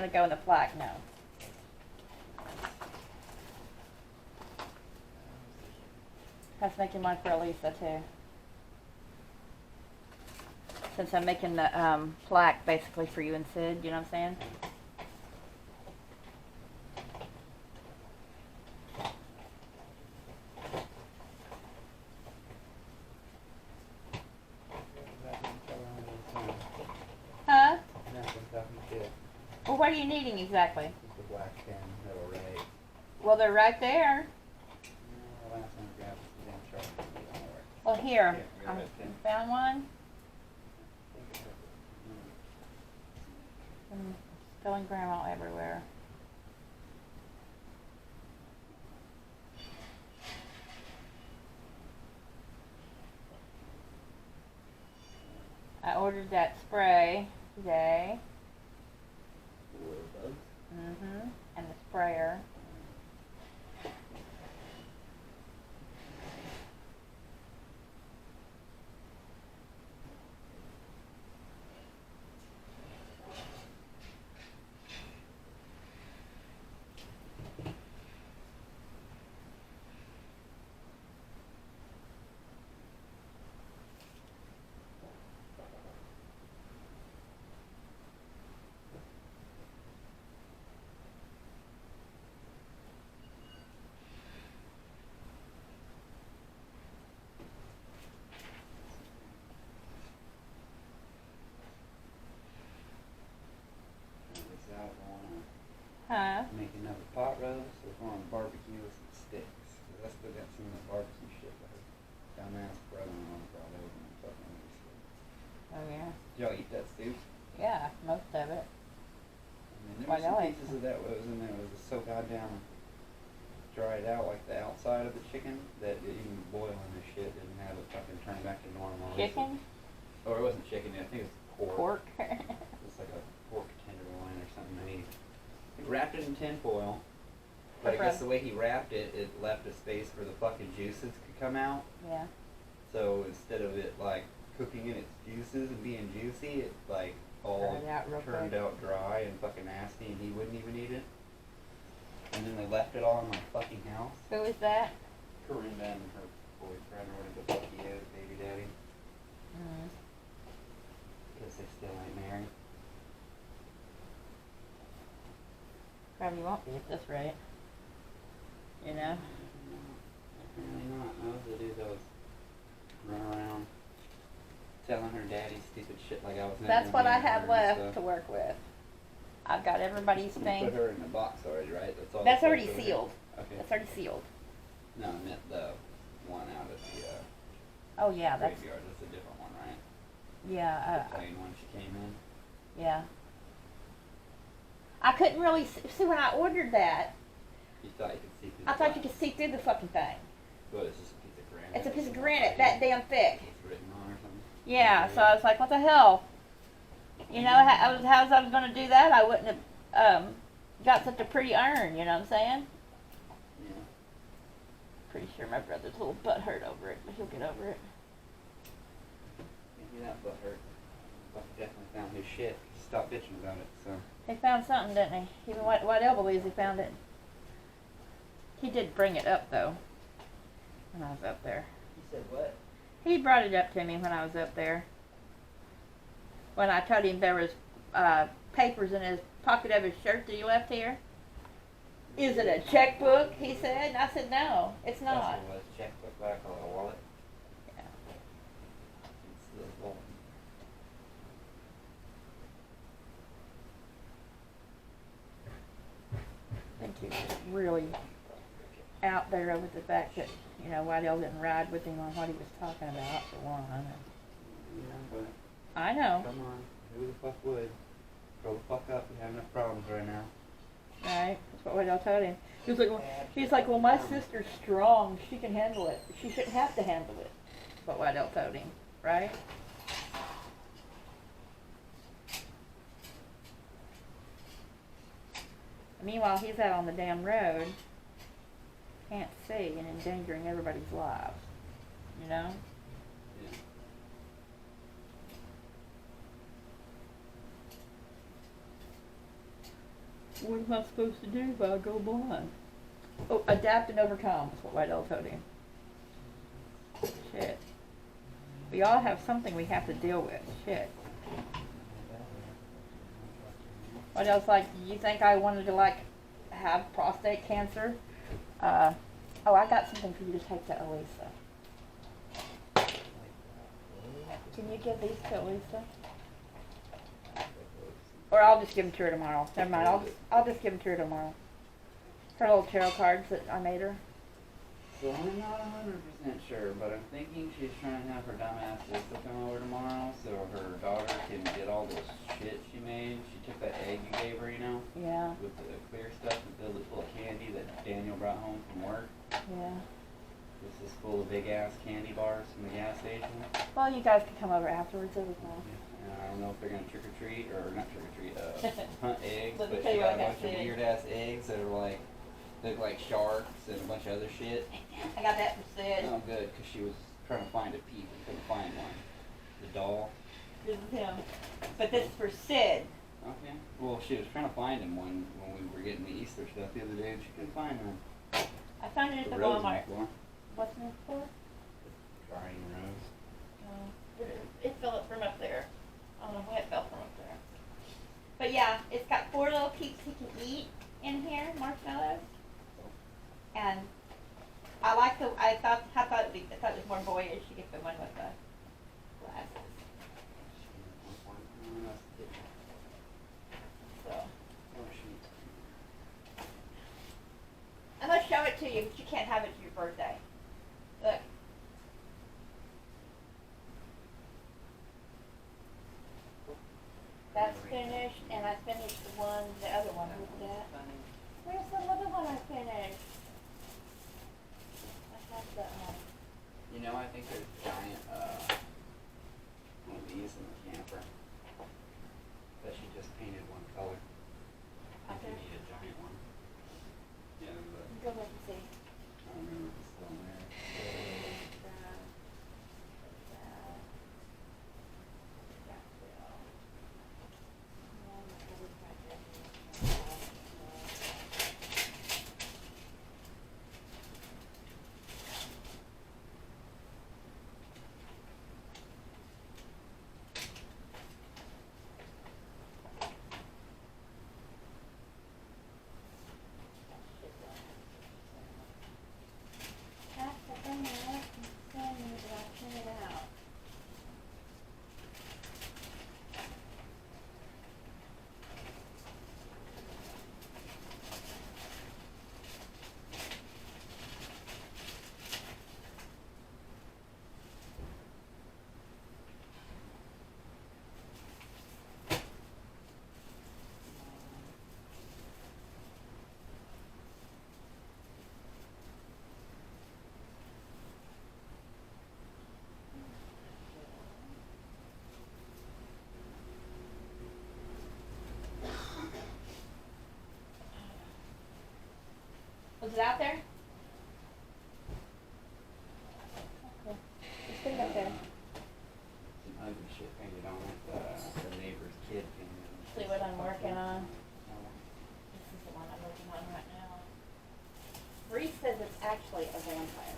going to go in the flack, no. That's making one for Elisa too. Since I'm making the plaque basically for you and Sid, you know what I'm saying? Huh? Well, what are you needing exactly? The black pen, that'll write. Well, they're right there. Well, here, I found one. Spelling grandma everywhere. I ordered that spray today. And the sprayer. Huh? Make another pot roast or on barbecue with some sticks. Cause I still got some of the barbecue shit that her dumbass brother-in-law brought over and fucking wasted. Oh yeah. Did y'all eat that stew? Yeah, most of it. I mean, there were some pieces of that was in there. It was so goddamn dried out, like the outside of the chicken, that even boiling the shit didn't have it fucking turn back to normal. Chicken? Or it wasn't chicken. I think it was pork. Pork? It's like a pork tenderloin or something. He wrapped it in tin foil, but I guess the way he wrapped it, it left a space where the fucking juices could come out. Yeah. So instead of it like cooking in its juices and being juicy, it like all turned out dry and fucking nasty, and he wouldn't even eat it. And then they left it all in my fucking house. Who is that? Corinda and her boyfriend, or whatever the fuck he is, baby daddy. Because they still ain't married. Probably won't be at this rate. You know? Apparently not. I was the dude that was running around telling her daddy stupid shit like I was never. That's what I have left to work with. I've got everybody's You thing. put her in the box already, right? That's all. That's already sealed. Okay. That's already sealed. No, I meant the one out of the oh yeah, that's graveyard. That's a different one, right? yeah. The plain one she came in. Yeah. I couldn't really see when I ordered that. You thought you could see through. I thought you could see through the fucking thing. Well, it's just a piece of granite. It's a piece of granite that damn thick. It's written on or something. Yeah. So I was like, what the hell? You know, how I was going to do that? I wouldn't have got such a pretty urn. You know what I'm saying? Yeah. Pretty sure my brother's a little butt hurt over it, but he'll get over it. Maybe that butt hurt. Buck definitely found his shit. Stop bitching about it. So. He found something, didn't he? Even White Elbow believes he found it. He did bring it up, though, when I was up there. He said what? He brought it up to me when I was up there. When I told him there was papers in his pocket of his shirt that he left here. Is it a checkbook? He said. And I said, no, it's not. That's what it was. Checkbook, what I call it, a wallet. Yeah. It's the wallet. I think he's really out there with the fact that, you know, White Elbow didn't ride with him on what he was talking about, for one. Yeah, but I know. come on, who the fuck would? Grow the fuck up, we have enough problems right now. Right? That's what White Elbow told him. He's like, well, my sister's strong. She can handle it. She shouldn't have to handle it. That's what White Elbow told him. Right? Meanwhile, he's out on the damn road, can't see, and endangering everybody's lives. You know? Yeah. What am I supposed to do if I go blind? Oh, adapt and overcome is what Waddell told him. Shit. We all have something we have to deal with. Shit. Waddell's like, you think I wanted to, like, have prostate cancer? Oh, I got something for you to take to Elisa. Can you give these to Elisa? Or I'll just give them to her tomorrow. Never mind, I'll just give them to her tomorrow. Her little tarot cards that I made her. So I'm not 100% sure, but I'm thinking she's trying to have her dumbass sister come over tomorrow so her daughter can get all this shit she made. She took that egg you gave her, you know? Yeah. With the clear stuff and filled it full of candy that Daniel brought home from work. Yeah. This is full of big ass candy bars from the gas station. Well, you guys can come over afterwards as well. And I don't know if they're gonna trick or treat or not trick or treat, hunt eggs, Let me but tell she you got a what I bunch of got weird ass eggs that are like, look like sharks and a bunch of other shit. I got that from Sid. Oh, good, because she was trying to find a peep and couldn't find one. The doll. This is him. But this is for Sid. Okay. Well, she was trying to find him when we were getting the Easter stuff the other day, and she couldn't find one. I found it at the rose on Walmart. the floor. What's in it for? Drying rose. It fell up from up there. I don't know why it fell from up there. But yeah, it's got 4 little peeps he can eat in here, marshmallows. And I like I thought it was more boyish to get the one with the glasses. So I'm gonna show it to you, but you can't have it to your birthday. Look. That's finished, and I finished the other one with that. Where's the other one I finished? I have the, You know, I think there's a giant, one of these in the camper that she just painted one color. I think you need a giant one. Yeah, but go look and see. I don't remember if it's still in there. Was it out there? Okay. Just put it up there. Some ugly shit painted on it, the neighbor's kid painted on it. See what I'm working on. This is the one I'm working on right now. Bree says it's actually a vampire.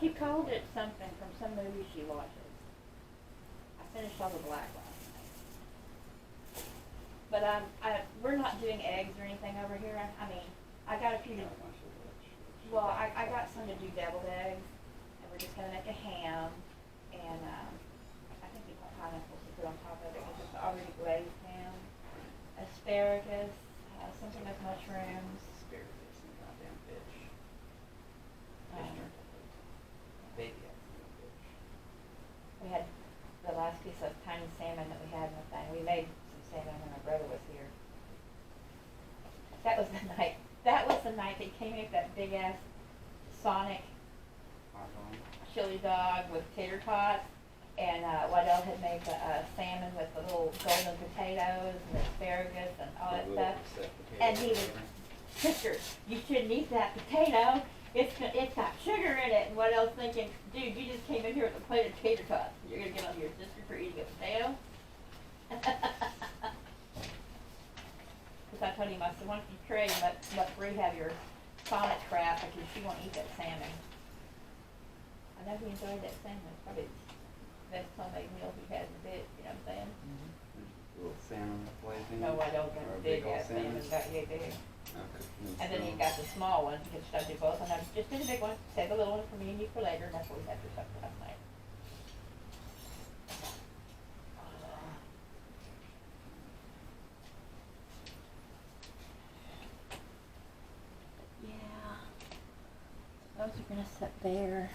She called it something from some movie she watches. I finished all the black last night. But we're not doing eggs or anything over here. I mean, I got a few to, well, I got some to do deviled eggs, and we're just gonna make a ham, and I think we want pineapples to put on top of it because it's already glazed ham. Asparagus, something with mushrooms. Asparagus and goddamn fish. Baby fish. We had the last piece of tiny salmon that we had in the thing. We made some salmon when my brother was here. That was the night. That was the night they came in with that big ass Sonic chili dog with tater tots, and Waddell had made the salmon with the little golden potatoes and the asparagus and all that stuff. And he was, sister, you shouldn't eat that potato. It's got sugar in it. And Waddell's thinking, dude, you just came in here with a plate of tater tots. You're gonna get on to your sister for eating a once you trade, let Bree have your sausage crap because she won't eat that salmon. I know he enjoyed that salmon. It's probably the best homemade meal he had in a bit, you know what I'm saying? A little salmon flavoring. No, I don't got Or a the big old ass salmon, got you big. Okay. And then he got the small one, because I do both, and I just did the big one, save the little one for me and you for later, and that's what we had for supper last night. Yeah, those are gonna sit there.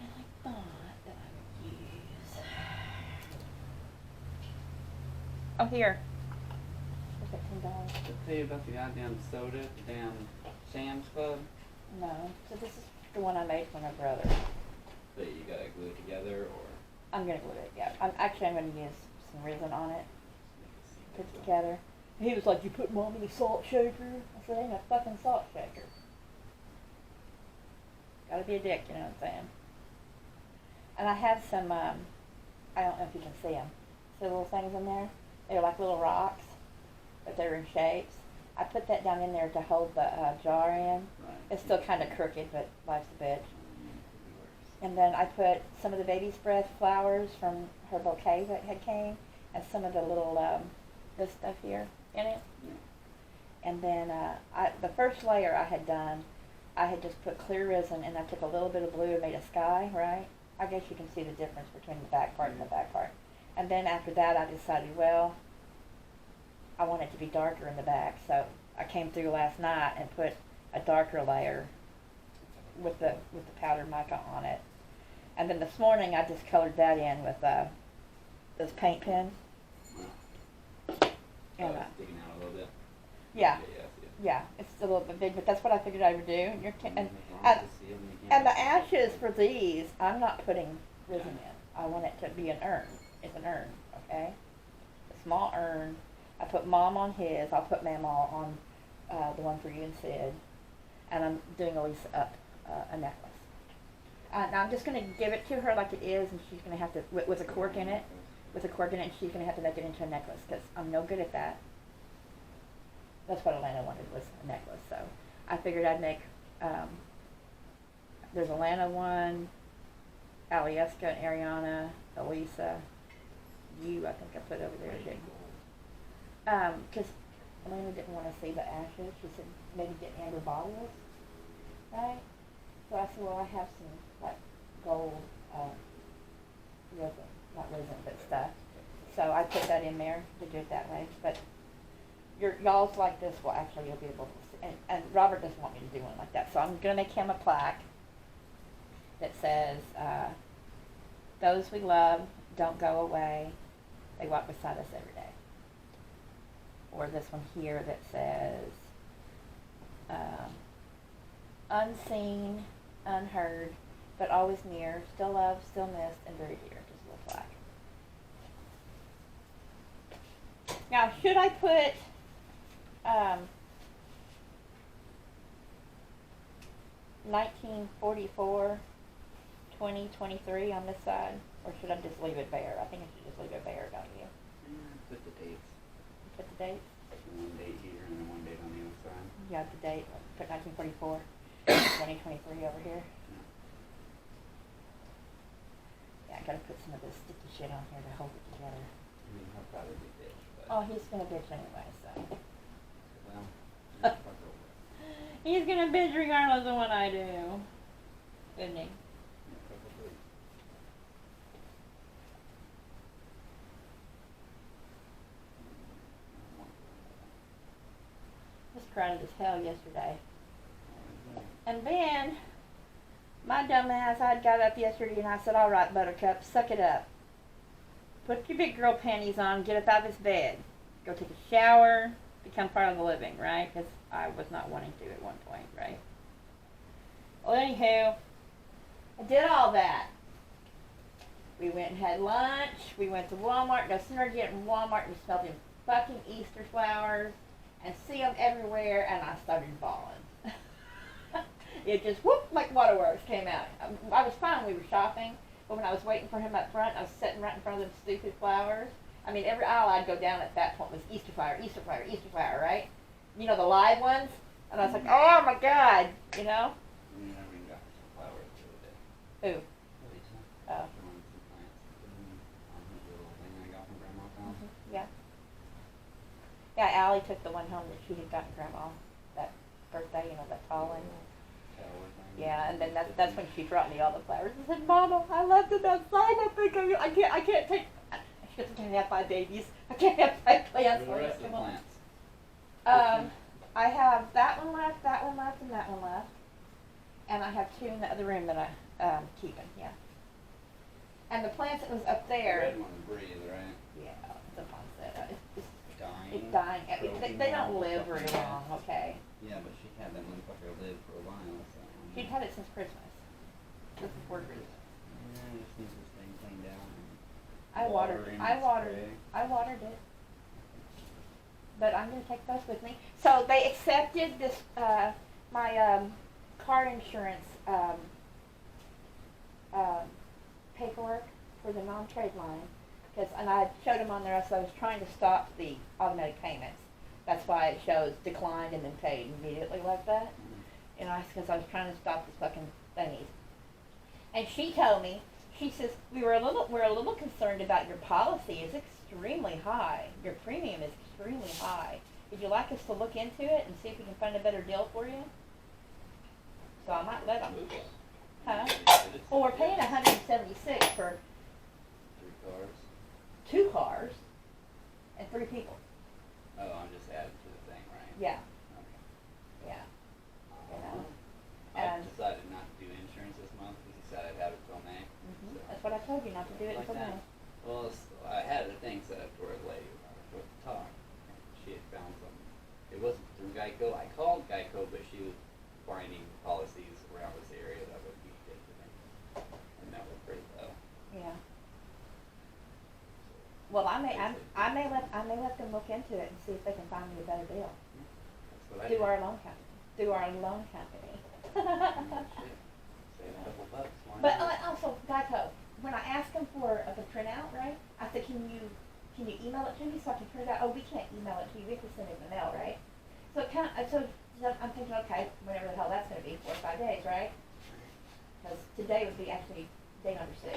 And I thought that I would use. Oh, here. Is that $10? Did I tell you about the goddamn soda at the damn Sam's Club? No. So this is the one I made for my brother. That you gotta glue together, or I'm gonna glue it, yeah. I'm gonna use some resin on it, put it together. He was like, "You put Mom in a salt shaker?" I said, "Ain't a fucking salt shaker." Gotta be a dick, you know what I'm saying? And I have some, I don't know if you can see them. See the little things in there? They're like little rocks, but they're in shapes. I put that down in there to hold the jar in. right. It's still kind of crooked, but life's a bitch. And then I put some of the baby's breath flowers from her bouquet that had came, and some of the little, this stuff here in it. Yeah. And then the first layer I had done, I had just put clear resin, and I took a little bit of blue and made a sky, right? I guess you can see the difference between the back part and the back part. And then after that I decided, well, I want it to be darker in the back, so I came through last night and put a darker layer with the powdered mica on it. And then this morning I just colored that in with those paint pens. Wow. And It's sticking out a little bit. yeah, Yeah, I see it. yeah, it's a little bit big, but that's what I figured I would do. And As long and, as you see 'em, you and the can't- ashes for these, I'm not putting resin in. I want it to be an urn. It's an urn, okay? A small urn. I put Mom on his. I'll put Mamaw on the one for you and Sid. And I'm doing Elisa up a necklace. Now I'm just going to give it to her like it is, and she's going to have to, with a cork in it, and she's going to have to make it into a necklace, because I'm no good at that. That's what Alana wanted, was a necklace, so I figured I'd make, there's Alana one, Alieska and Ariana, Elisa, you I think I put over there too. Because Alana didn't want to see the ashes. She said maybe get amber bottles, right? So I said, well, I have some like gold resin, not resin, but stuff. So I put that in there to do it that way. But y'all's like this, well, actually you'll be able to see. And Robert doesn't want me to do one like that, so I'm going to make him a plaque that says, those we love don't go away. They walk beside us every day. Or this one here that says, unseen, unheard, but always near, still loved, still missed, and very dear. Just a little plaque. Now, should I put 1944, 2023 on this side, or should I just leave it bare? I think I should just leave it bare, don't you? Put the dates. Put the date? One date here and then one date on the other side. Yeah, the date. Put 1944, 2023 over here. Yeah, I gotta put some of this sticky shit on here to hold it together. I mean, he'll probably be bitch, but. Oh, he's gonna bitch anyway, so. Well, fuck over it. He's gonna bitch regardless of what I do. Isn't he? Yeah, probably. I was crowded as hell yesterday. And then, my dumb ass, I got up yesterday and I said, all right, Buttercup, suck it up. Put your big girl panties on, get up out of this bed. Go take a shower, become part of the living, right? Because I was not wanting to at one point, right? Well, anywho, I did all that. We went and had lunch. We went to Walmart. No sooner did we get in Walmart, we smelled them fucking Easter flowers and see them everywhere, and I started bawling. It just whoop like waterworks came out. I was fine when we were shopping, but when I was waiting for him up front, I was sitting right in front of them stupid flowers. I mean, every aisle I'd go down at that point was Easter flower, Easter flower, Easter flower, right? You know, the live ones? And I was like, oh my God, you know? I mean, got some flowers the other day. Who? Lisa. Oh. She wanted some plants on the little thing I got from Grandma's house. Yeah. Yeah, Allie took the one home that she had gotten Grandma that birthday, you know, that tall one. Tower thing. Yeah, and then that's when she brought me all the flowers. I said, Mama, I left it outside. I think I can't take. She goes, I can't have 5 babies. I can't have 5 plants. What are the rest of the plants? I have that one left, and that one left, and I have 2 in the other room that I'm keeping. Yeah. And the plants that was up The there. red one breathes, right? Yeah, the ones that Dying. it's dying. They don't live very long. Okay. Yeah, but she had that motherfucker live for a while, so. She'd had it since Christmas. Just before Christmas. Yeah, just needs this thing cleaned down. I watered it. But I'm going to take those with me. So they accepted this, my car insurance paperwork for the non-trade line. And I showed them on there, so I was trying to stop the automatic payments. That's why it shows declined and then paid immediately like that. And because I was trying to stop this fucking thingies. And she told me, she says, we're a little concerned about your policy. It's extremely high. Your premium is extremely high. Would you like us to look into it and see if we can find a better deal for you? So I might let them. Huh? Well, we're paying $176 for 3 cars. 2 cars and 3 people. Oh, I'm just adding to the thing, right? Yeah. Okay. Yeah. You know. I decided not to do insurance this month because he said I'd have it till May. Mm-hmm. So. That's what I told you, not to do it Like until that. May. Well, I had a thing set up to where the lady was supposed to talk. And she had found something. It wasn't through Geico. I called Geico, but she was finding policies around this area that would be good for me. And that was pretty low. Yeah. Well, I may let them look into it and see if they can find me a better deal. That's what I Do did. our loan company. Shit. Save a couple bucks. Why But not? also, Geico, when I asked them for the printout, right? I said, can you email it to me so I can print it out? Oh, we can't email it to you. We have to send it in the mail, right? So I'm thinking, okay, whenever the hell that's going to be, 4 or 5 days, right? Because today would be actually day number 6.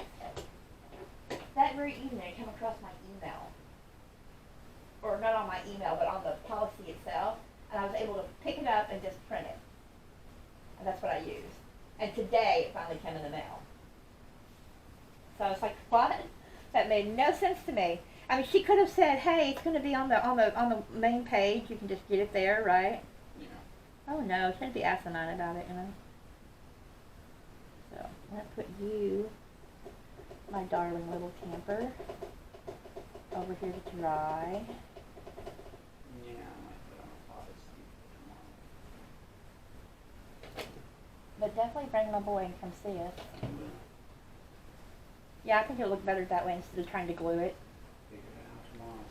That very evening, I came across my email, or not on my email, but on the policy itself, and I was able to pick it up and just print it. And that's what I used. And today, it finally came in the mail. So I was like, what? That made no sense to me. I mean, she could have said, hey, it's going to be on the main page. You can just get it there, right? Yeah. Oh no, she had to be asinine about it, you know. So I'm going to put you, my darling little camper, over here to dry. Yeah, I might put on a pot of soup tomorrow. But definitely bring my boy and come see us. I'm gonna Yeah, I think it'll look better that way instead of trying to glue it. figure it out tomorrow.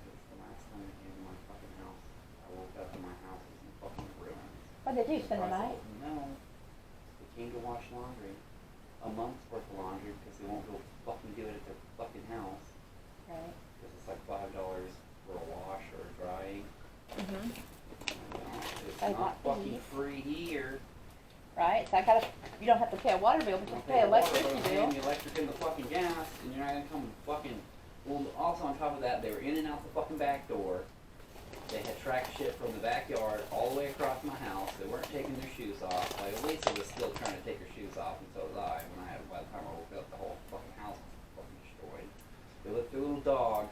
It's the last time I came to my fucking house. I woke up and my house was in fucking ruins. What did you do, spend the night? No. They came to wash laundry. A month's worth of laundry because they won't go fucking do it at their fucking house. Right. Because it's like $5 for a wash or a drying. Mm-hmm. It's I not got fucking these. free here. Right, so you don't have to pay a water bill, but you have to pay an electricity bill. The electric and the fucking gas, and you're not gonna come fucking. Well, also on top of that, they were in and out the fucking back door. They had tracked shit from the backyard all the way across my house. They weren't taking their shoes off. Like Lisa was still trying to take her shoes off, and so was I. By the time I woke up, the whole fucking house was fucking destroyed. They left their little dog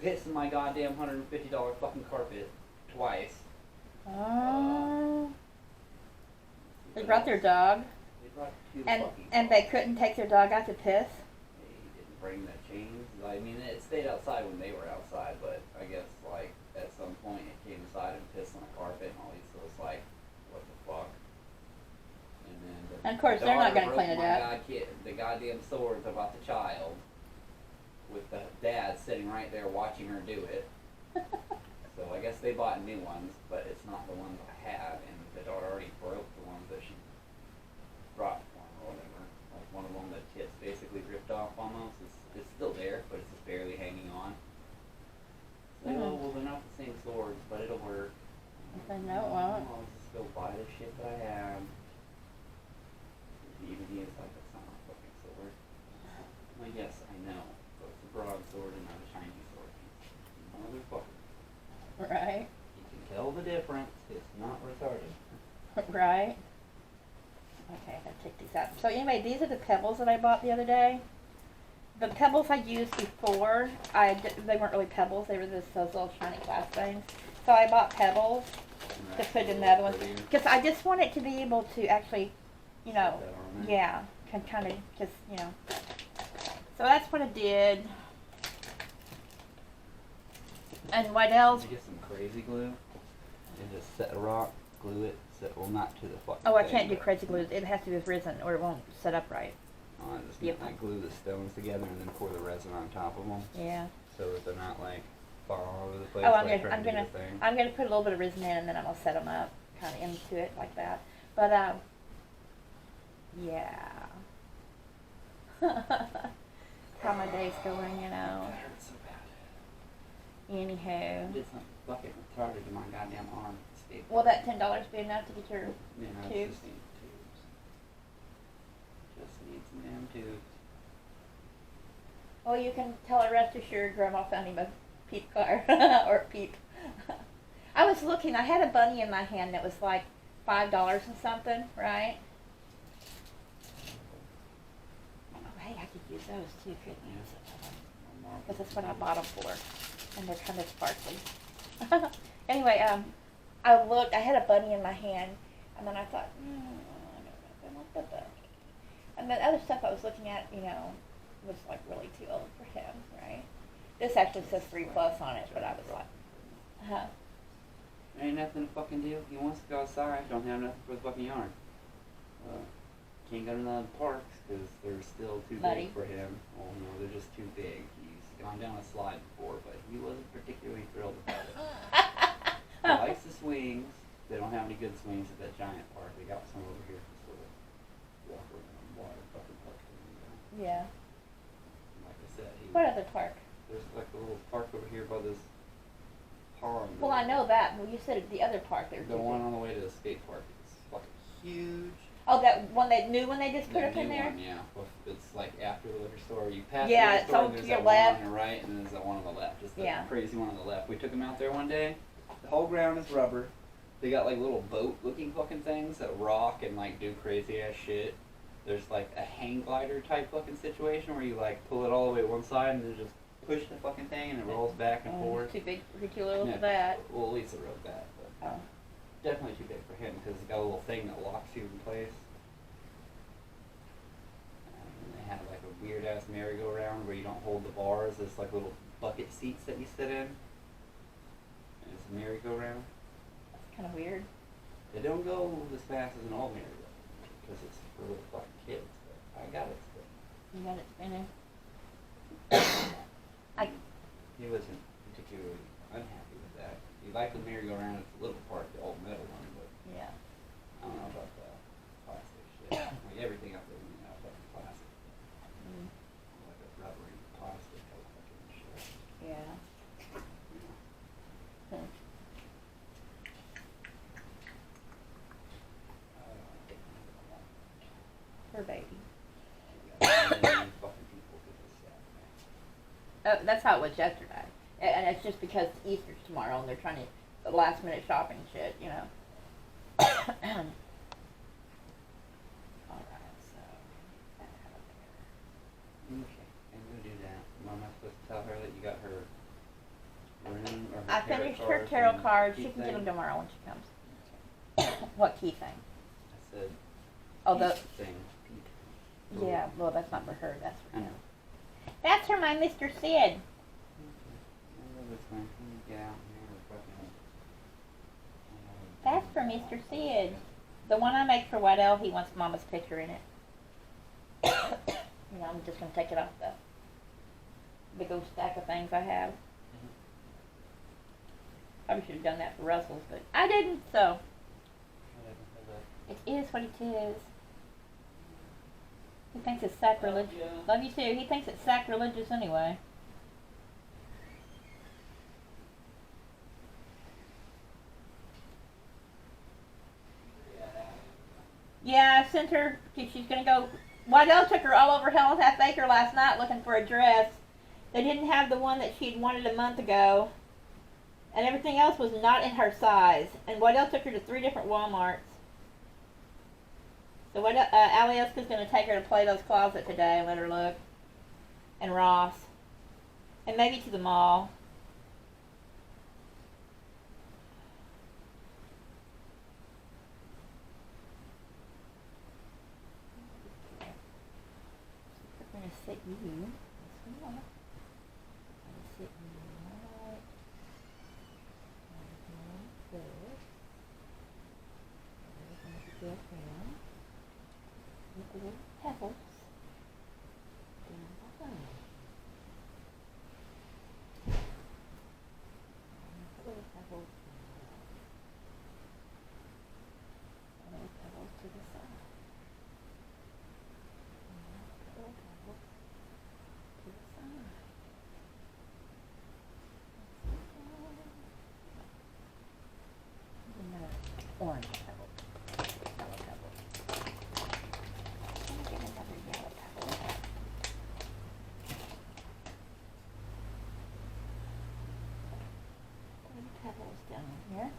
pissing my goddamn $150 fucking carpet twice. Oh. They brought their dog, They brought 2 and fucking they dogs. couldn't take their dog out to piss. They didn't bring the chains. I mean, it stayed outside when they were outside, but I guess like at some point it came inside and pissed on the carpet, and all these. So it's like, what the fuck? And then And of course, they're not daughter gonna clean broke it my up. the goddamn swords about the child, with the dad sitting right there watching her do it. So I guess they bought new ones, but it's not the ones I have, and that already broke the ones that she brought for me or whatever. Like one of them, the tip's basically ripped off almost. It's still there, but it's just barely hanging on. So, oh, well, they're not the same swords, but it'll work. I know it won't. I'll just go buy the shit that I have. The DVD is like, that's not my fucking sword. Well, yes, I know, but it's a broadsword and not a shiny sword. Motherfucker. Right. You can tell the difference. It's not retarded. Right. Okay, I gotta take these out. So anyway, these are the pebbles that I bought the other day. The pebbles I used before, they weren't really pebbles. They were those little shiny glass things. So I bought pebbles to put in the other ones because I just want it to be able to actually, you know, yeah, can kind of just, you know. So that's what I did. And Waddell's. You get some crazy glue and just set a rock, glue it, well, not to the fucking Oh, I thing, can't do crazy glue. It has to be with resin or it won't set up right. I just meant, like, glue the stones together and then pour the resin on top of them. Yeah. So that they're not like falling all over the place. Oh, I'm gonna put a little bit of resin in and then I'm gonna set them up kind of into it like that. But yeah. How my day's going, you know. That hurts so bad. Anyhow. I did something fucking retarded to my goddamn arm. Will that $10 be enough to get your tubes? Just need tubes. Just need some damn tubes. Well, you can tell her rest assured Grandma found him a peep car or peep. I was looking. I had a bunny in my hand that was like $5 and something, right? Oh, hey, I could use those too, couldn't I? Because that's what I bought them for, and they're kind of sparkly. Anyway, I looked. I had a bunny in my hand, and then I thought, I don't know if I want the bunny. And then other stuff I was looking at, you know, was like really too old for him, right? This actually says 3+ on it, but I was like, huh? Ain't nothing to fucking do. He wants to go outside. Don't have nothing for the fucking yard. Can't go to the parks because they're still too big for him. Well, no, they're just too big. He's gone down a slide before, but he wasn't particularly thrilled about it. He likes the swings. They don't have any good swings at that giant park. They got some over here. This little walk around water fucking park. Yeah. Like I said, What other park? there's like a little park over here by this pond. Well, I know that. Well, you said the other park there. The one on the way to the skate park. It's fucking huge. Oh, that one, that new one they just put The up in new there? one, yeah. Well, it's like after the liquor store. You pass Yeah, the liquor it's store, on and there's to your that one left. on your right, and then there's that one on the left. Just the Yeah. crazy one on the left. We took them out there one day. The whole ground is rubber. They got like little boat-looking fucking things that rock and like do crazy ass shit. There's like a hang glider type fucking situation where you like pull it all the way to one side and then just push the fucking thing and it rolls back and forth. Too big too little Yeah, for that. Well, Lisa wrote that, but Oh. definitely too big for him because it's got a little thing that locks you in place. And they have like a weird ass merry-go-round where you don't hold the bars. It's like little bucket seats that you sit in. And it's a merry-go-round. That's kind of weird. They don't go as fast as an old merry-go-round because it's for little fucking kids. But I got it still. You got it spinning. He wasn't particularly unhappy with that. He liked the merry-go-round at the little part, the old metal one, but Yeah. I don't know about the plastic shit. Like everything up there, you know, fucking plastic. Mm. Like a rubbery plastic type fucking shit. Yeah. You know. Hmm. Poor baby. Fucking people get this sad, man. That's how it was yesterday. And it's just because Easter's tomorrow and they're trying to, the last minute shopping shit, you know. Alright, so, that out there. Okay, I'm gonna do that. Am I supposed to tell her that you got her room or her I tarot finished her cards tarot and cards. key She can get thing? them tomorrow when she comes. What key thing? I said, Oh, the, peace thing. Peace. yeah, well, that's not for her, that's for I him. know. That's for my Mr. Sid. I love this one. Let me get out here and fucking. That's for Mr. Sid. The one I make for Waddell, he wants Mama's picture in it. You know, I'm just gonna take it off the big old stack of things I have. I Probably should have done that for Russell's, but I didn't, so. It is what it is. He thinks it's sacrilegious. Love you too. He thinks it's sacrilegious anyway. Yeah, I sent her. She's gonna go. Waddell took her all over Helen Half Acre last night looking for a dress. They didn't have the one that she'd wanted a month ago, and everything else was not in her size. And Waddell took her to 3 different Walmarts. So Alieska's going to take her to Plato's Closet today and let her look. And Ross. And maybe to the mall. We're going to sit you. Yes, we are. I'm going to sit you right. Good. We're going to get him. With the little pebbles down below. The little pebbles down below. The little pebbles to the side. The little pebbles to the side. Another orange pebble. Yellow pebble. Get another yellow pebble. Pebbles down here.